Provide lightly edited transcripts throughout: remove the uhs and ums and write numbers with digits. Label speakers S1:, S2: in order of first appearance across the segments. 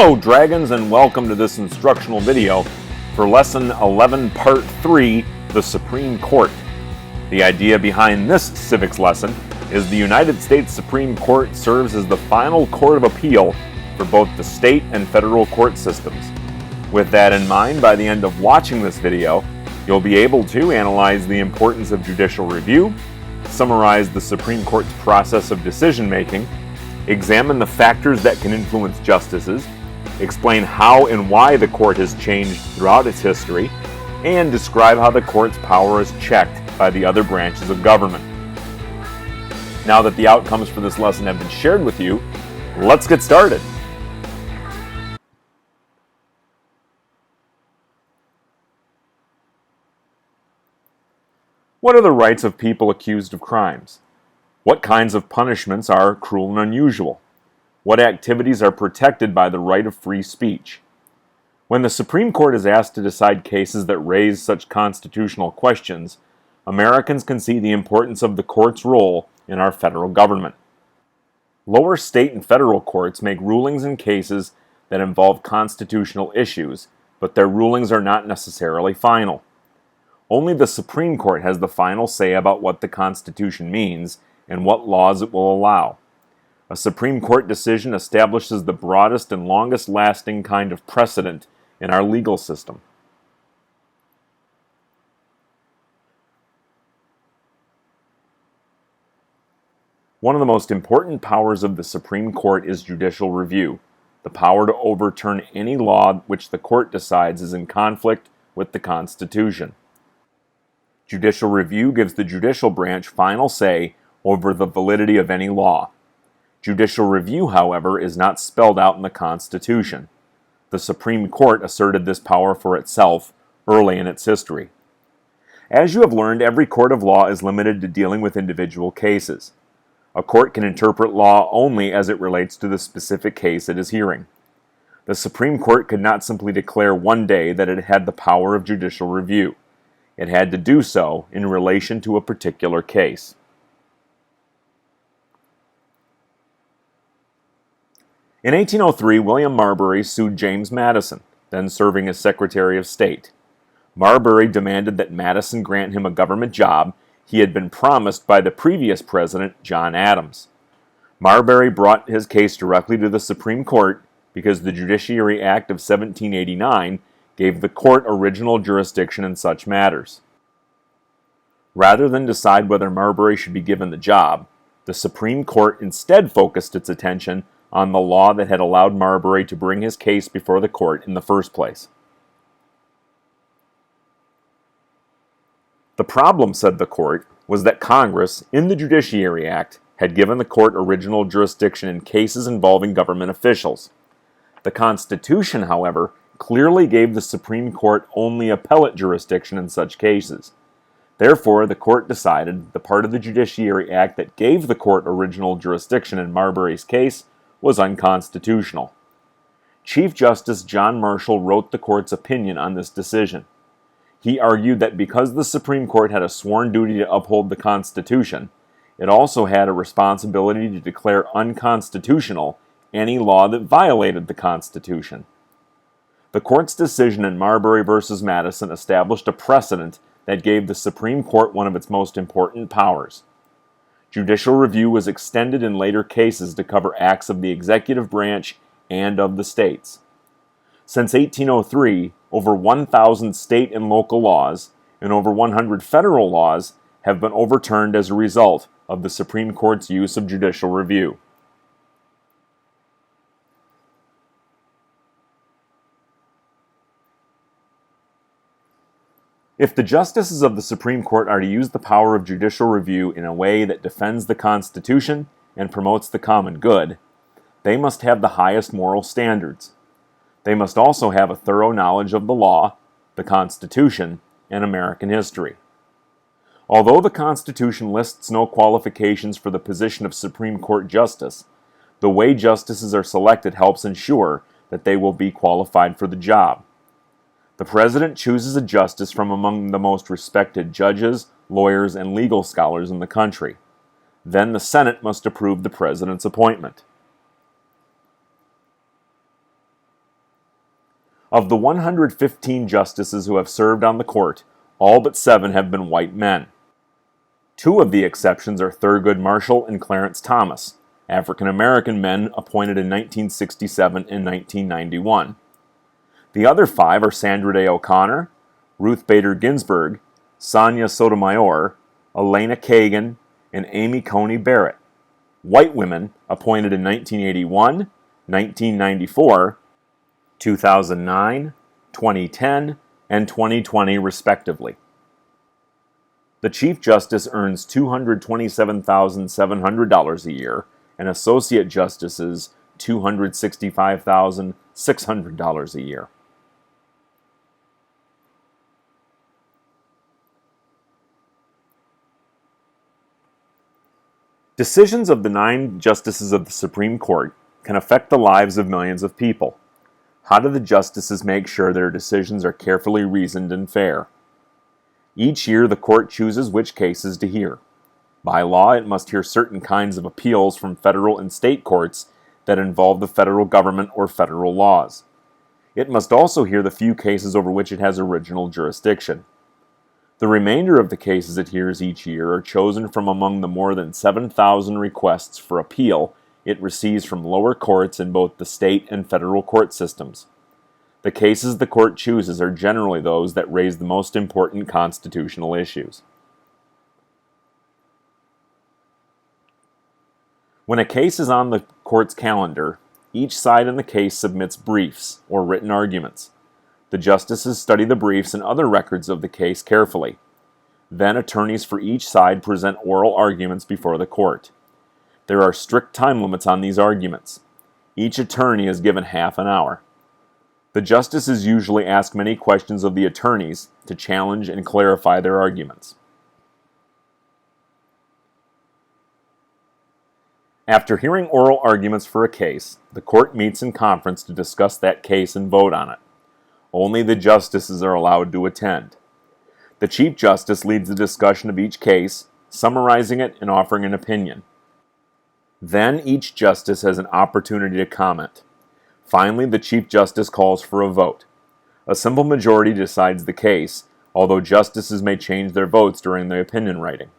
S1: Hello Dragons, and welcome to this instructional video for Lesson 11 Part 3, the Supreme Court. The idea behind this civics lesson is the United States Supreme Court serves as the final court of appeal for both the state and federal court systems. With that in mind, by the end of watching this video, you'll be able to analyze the importance of judicial review, summarize the Supreme Court's process of decision-making, examine the factors that can influence justices, explain how and why the court has changed throughout its history, and describe how the court's power is checked by the other branches of government. Now that the outcomes for this lesson have been shared with you, let's get started. What are the rights of people accused of crimes? What kinds of punishments are cruel and unusual? What activities are protected by the right of free speech? When the Supreme Court is asked to decide cases that raise such constitutional questions, Americans can see the importance of the court's role in our federal government. Lower state and federal courts make rulings in cases that involve constitutional issues, but their rulings are not necessarily final. Only the Supreme Court has the final say about what the Constitution means and what laws it will allow. A Supreme Court decision establishes the broadest and longest-lasting kind of precedent in our legal system. One of the most important powers of the Supreme Court is judicial review, the power to overturn any law which the court decides is in conflict with the Constitution. Judicial review gives the judicial branch final say over the validity of any law. Judicial review, however, is not spelled out in the Constitution. The Supreme Court asserted this power for itself early in its history. As you have learned, every court of law is limited to dealing with individual cases. A court can interpret law only as it relates to the specific case it is hearing. The Supreme Court could not simply declare one day that it had the power of judicial review. It had to do so in relation to a particular case. In 1803, William Marbury sued James Madison, then serving as Secretary of State. Marbury demanded that Madison grant him a government job he had been promised by the previous president, John Adams. Marbury brought his case directly to the Supreme Court because the Judiciary Act of 1789 gave the court original jurisdiction in such matters. Rather than decide whether Marbury should be given the job, the Supreme Court instead focused its attention on the law that had allowed Marbury to bring his case before the court in the first place. The problem, said the court, was that Congress, in the Judiciary Act, had given the court original jurisdiction in cases involving government officials. The Constitution, however, clearly gave the Supreme Court only appellate jurisdiction in such cases. Therefore, the court decided the part of the Judiciary Act that gave the court original jurisdiction in Marbury's case was unconstitutional. Chief Justice John Marshall wrote the court's opinion on this decision. He argued that because the Supreme Court had a sworn duty to uphold the Constitution, it also had a responsibility to declare unconstitutional any law that violated the Constitution. The court's decision in Marbury v. Madison established a precedent that gave the Supreme Court one of its most important powers. Judicial review was extended in later cases to cover acts of the executive branch and of the states. Since 1803, over 1,000 state and local laws and over 100 federal laws have been overturned as a result of the Supreme Court's use of judicial review. If the justices of the Supreme Court are to use the power of judicial review in a way that defends the Constitution and promotes the common good, they must have the highest moral standards. They must also have a thorough knowledge of the law, the Constitution, and American history. Although the Constitution lists no qualifications for the position of Supreme Court justice, the way justices are selected helps ensure that they will be qualified for the job. The President chooses a justice from among the most respected judges, lawyers, and legal scholars in the country. Then the Senate must approve the President's appointment. Of the 115 justices who have served on the court, all but 7 have been white men. 2 of the exceptions are Thurgood Marshall and Clarence Thomas, African-American men appointed in 1967 and 1991. The other 5 are Sandra Day O'Connor, Ruth Bader Ginsburg, Sonia Sotomayor, Elena Kagan, and Amy Coney Barrett, white women appointed in 1981, 1994, 2009, 2010, and 2020 respectively. The Chief Justice earns $227,700 a year, and Associate Justices $265,600 a year. Decisions of the 9 justices of the Supreme Court can affect the lives of millions of people. How do the justices make sure their decisions are carefully reasoned and fair? Each year, the court chooses which cases to hear. By law, it must hear certain kinds of appeals from federal and state courts that involve the federal government or federal laws. It must also hear the few cases over which it has original jurisdiction. The remainder of the cases it hears each year are chosen from among the more than 7,000 requests for appeal it receives from lower courts in both the state and federal court systems. The cases the court chooses are generally those that raise the most important constitutional issues. When a case is on the court's calendar, each side in the case submits briefs, or written arguments. The justices study the briefs and other records of the case carefully. Then attorneys for each side present oral arguments before the court. There are strict time limits on these arguments. Each attorney is given half an hour. The justices usually ask many questions of the attorneys to challenge and clarify their arguments. After hearing oral arguments for a case, the court meets in conference to discuss that case and vote on it. Only the justices are allowed to attend. The Chief Justice leads the discussion of each case, summarizing it and offering an opinion. Then each justice has an opportunity to comment. Finally, the Chief Justice calls for a vote. A simple majority decides the case, although justices may change their votes during the opinion writing.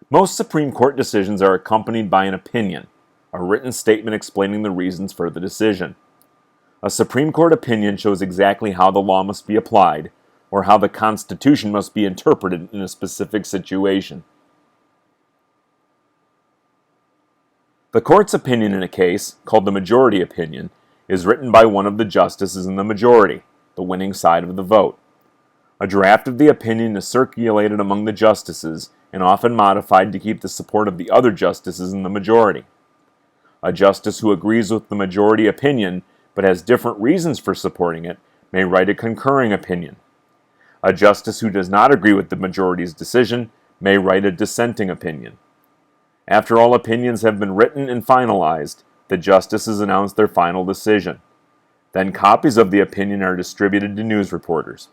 S1: Most Supreme Court decisions are accompanied by an opinion, a written statement explaining the reasons for the decision. A Supreme Court opinion shows exactly how the law must be applied, or how the Constitution must be interpreted in a specific situation. The court's opinion in a case, called the majority opinion, is written by one of the justices in the majority, the winning side of the vote. A draft of the opinion is circulated among the justices and often modified to keep the support of the other justices in the majority. A justice who agrees with the majority opinion but has different reasons for supporting it may write a concurring opinion. A justice who does not agree with the majority's decision may write a dissenting opinion. After all opinions have been written and finalized, the justices announce their final decision. Then copies of the opinion are distributed to news reporters.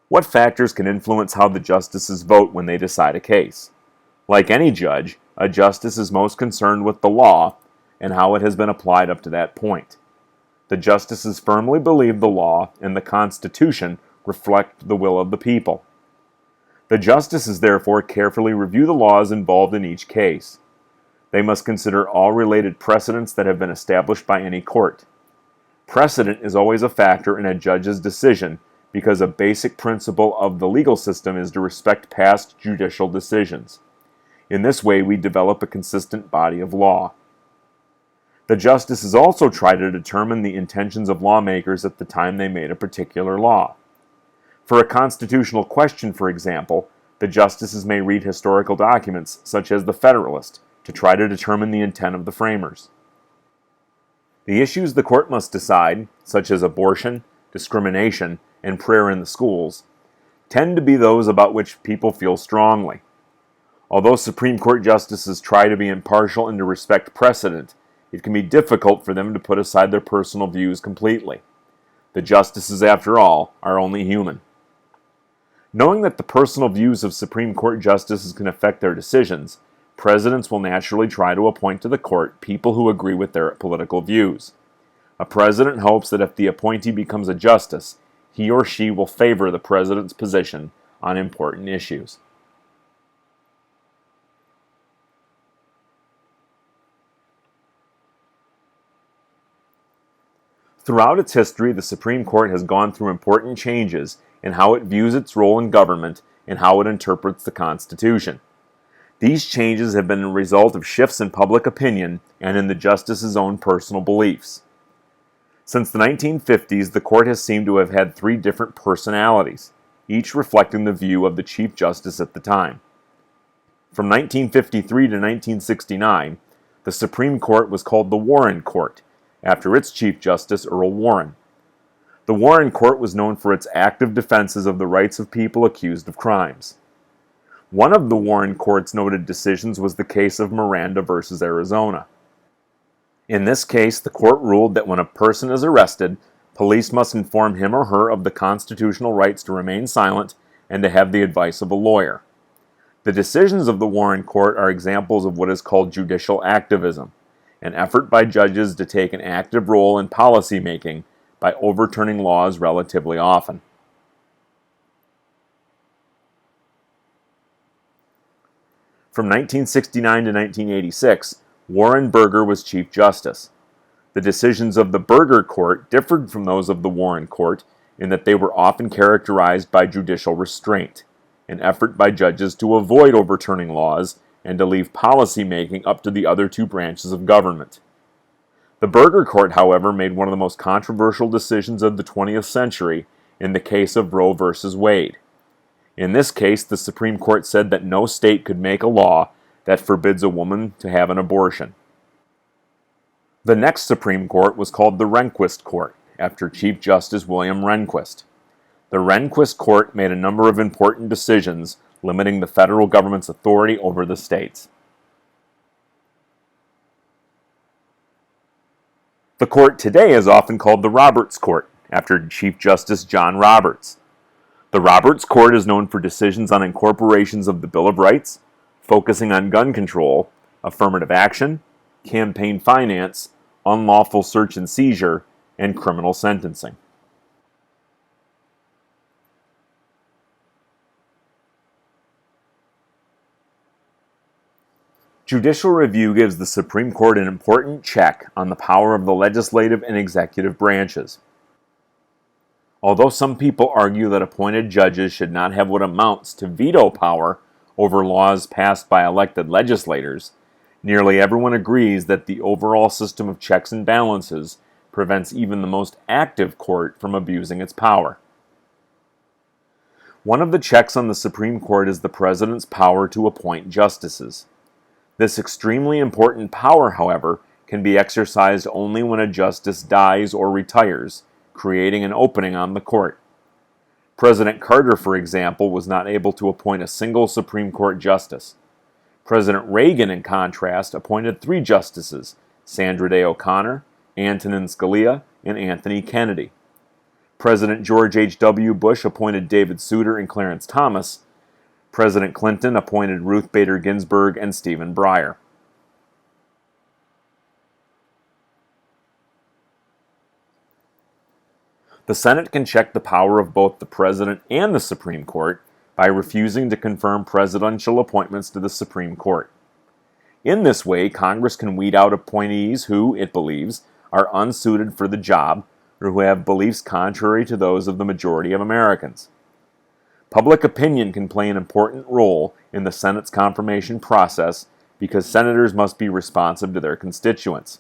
S1: What factors can influence how the justices vote when they decide a case? Like any judge, a justice is most concerned with the law and how it has been applied up to that point. The justices firmly believe the law and the Constitution reflect the will of the people. The justices therefore carefully review the laws involved in each case. They must consider all related precedents that have been established by any court. Precedent is always a factor in a judge's decision because a basic principle of the legal system is to respect past judicial decisions. In this way, we develop a consistent body of law. The justices also try to determine the intentions of lawmakers at the time they made a particular law. For a constitutional question, for example, the justices may read historical documents, such as the Federalist, to try to determine the intent of the framers. The issues the court must decide, such as abortion, discrimination, and prayer in the schools, tend to be those about which people feel strongly. Although Supreme Court justices try to be impartial and to respect precedent, it can be difficult for them to put aside their personal views completely. The justices, after all, are only human. Knowing that the personal views of Supreme Court justices can affect their decisions, presidents will naturally try to appoint to the court people who agree with their political views. A president hopes that if the appointee becomes a justice, he or she will favor the president's position on important issues. Throughout its history, the Supreme Court has gone through important changes in how it views its role in government and how it interprets the Constitution. These changes have been a result of shifts in public opinion and in the justices' own personal beliefs. Since the 1950s, the court has seemed to have had three different personalities, each reflecting the view of the Chief Justice at the time. From 1953 to 1969, the Supreme Court was called the Warren Court, after its Chief Justice, Earl Warren. The Warren Court was known for its active defenses of the rights of people accused of crimes. One of the Warren Court's noted decisions was the case of Miranda v. Arizona. In this case, the court ruled that when a person is arrested, police must inform him or her of the constitutional rights to remain silent and to have the advice of a lawyer. The decisions of the Warren Court are examples of what is called judicial activism, an effort by judges to take an active role in policy making by overturning laws relatively often. From 1969 to 1986, Warren Burger was Chief Justice. The decisions of the Burger Court differed from those of the Warren Court in that they were often characterized by judicial restraint, an effort by judges to avoid overturning laws and to leave policy making up to the other two branches of government. The Burger Court, however, made one of the most controversial decisions of the 20th century in the case of Roe v. Wade. In this case, the Supreme Court said that no state could make a law that forbids a woman to have an abortion. The next Supreme Court was called the Rehnquist Court, after Chief Justice William Rehnquist. The Rehnquist Court made a number of important decisions limiting the federal government's authority over the states. The court today is often called the Roberts Court, after Chief Justice John Roberts. The Roberts Court is known for decisions on incorporations of the Bill of Rights, focusing on gun control, affirmative action, campaign finance, unlawful search and seizure, and criminal sentencing. Judicial review gives the Supreme Court an important check on the power of the legislative and executive branches. Although some people argue that appointed judges should not have what amounts to veto power over laws passed by elected legislators, nearly everyone agrees that the overall system of checks and balances prevents even the most active court from abusing its power. One of the checks on the Supreme Court is the President's power to appoint justices. This extremely important power, however, can be exercised only when a justice dies or retires, creating an opening on the court. President Carter, for example, was not able to appoint a single Supreme Court justice. President Reagan, in contrast, appointed 3 justices, Sandra Day O'Connor, Antonin Scalia, and Anthony Kennedy. President George H.W. Bush appointed David Souter and Clarence Thomas. President Clinton appointed Ruth Bader Ginsburg and Stephen Breyer. The Senate can check the power of both the President and the Supreme Court by refusing to confirm presidential appointments to the Supreme Court. In this way, Congress can weed out appointees who, it believes, are unsuited for the job or who have beliefs contrary to those of the majority of Americans. Public opinion can play an important role in the Senate's confirmation process because senators must be responsive to their constituents.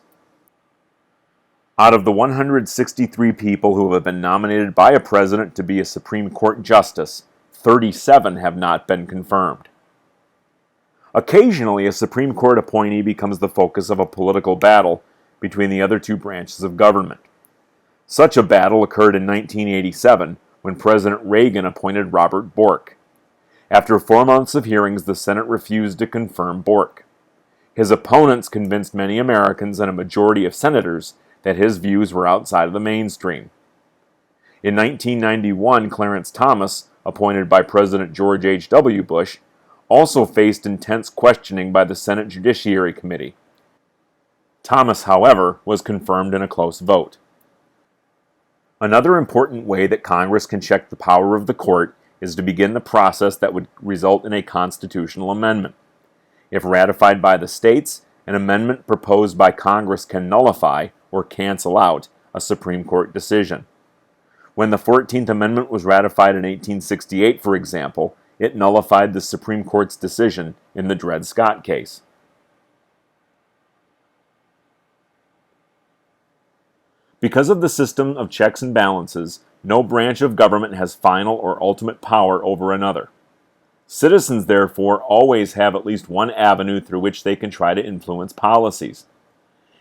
S1: Out of the 163 people who have been nominated by a president to be a Supreme Court justice, 37 have not been confirmed. Occasionally, a Supreme Court appointee becomes the focus of a political battle between the other two branches of government. Such a battle occurred in 1987 when President Reagan appointed Robert Bork. After 4 months of hearings, the Senate refused to confirm Bork. His opponents convinced many Americans and a majority of senators that his views were outside of the mainstream. In 1991, Clarence Thomas, appointed by President George H.W. Bush, also faced intense questioning by the Senate Judiciary Committee. Thomas, however, was confirmed in a close vote. Another important way that Congress can check the power of the court is to begin the process that would result in a constitutional amendment. If ratified by the states, an amendment proposed by Congress can nullify or cancel out a Supreme Court decision. When the 14th Amendment was ratified in 1868, for example, it nullified the Supreme Court's decision in the Dred Scott case. Because of the system of checks and balances, no branch of government has final or ultimate power over another. Citizens, therefore, always have at least one avenue through which they can try to influence policies.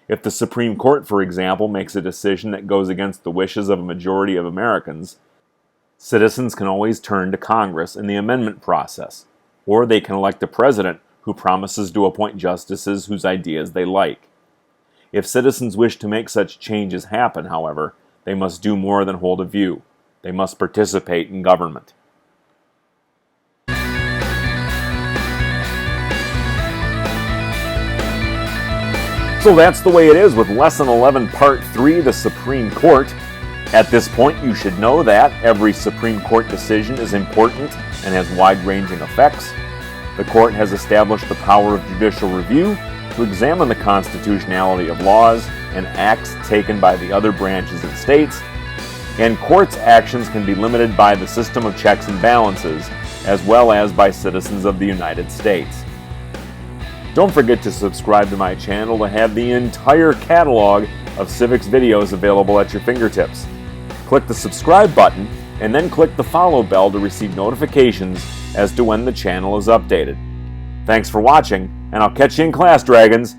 S1: If the Supreme Court, for example, makes a decision that goes against the wishes of a majority of Americans, citizens can always turn to Congress in the amendment process, or they can elect a president who promises to appoint justices whose ideas they like. If citizens wish to make such changes happen, however, they must do more than hold a view. They must participate in government. So that's the way it is with Lesson 11, Part 3, the Supreme Court. At this point, you should know that every Supreme Court decision is important and has wide-ranging effects. The Court has established the power of judicial review to examine the constitutionality of laws and acts taken by the other branches of states, and courts' actions can be limited by the system of checks and balances, as well as by citizens of the United States. Don't forget to subscribe to my channel to have the entire catalog of civics videos available at your fingertips. Click the subscribe button and then click the follow bell to receive notifications as to when the channel is updated. Thanks for watching, and I'll catch you in class, Dragons!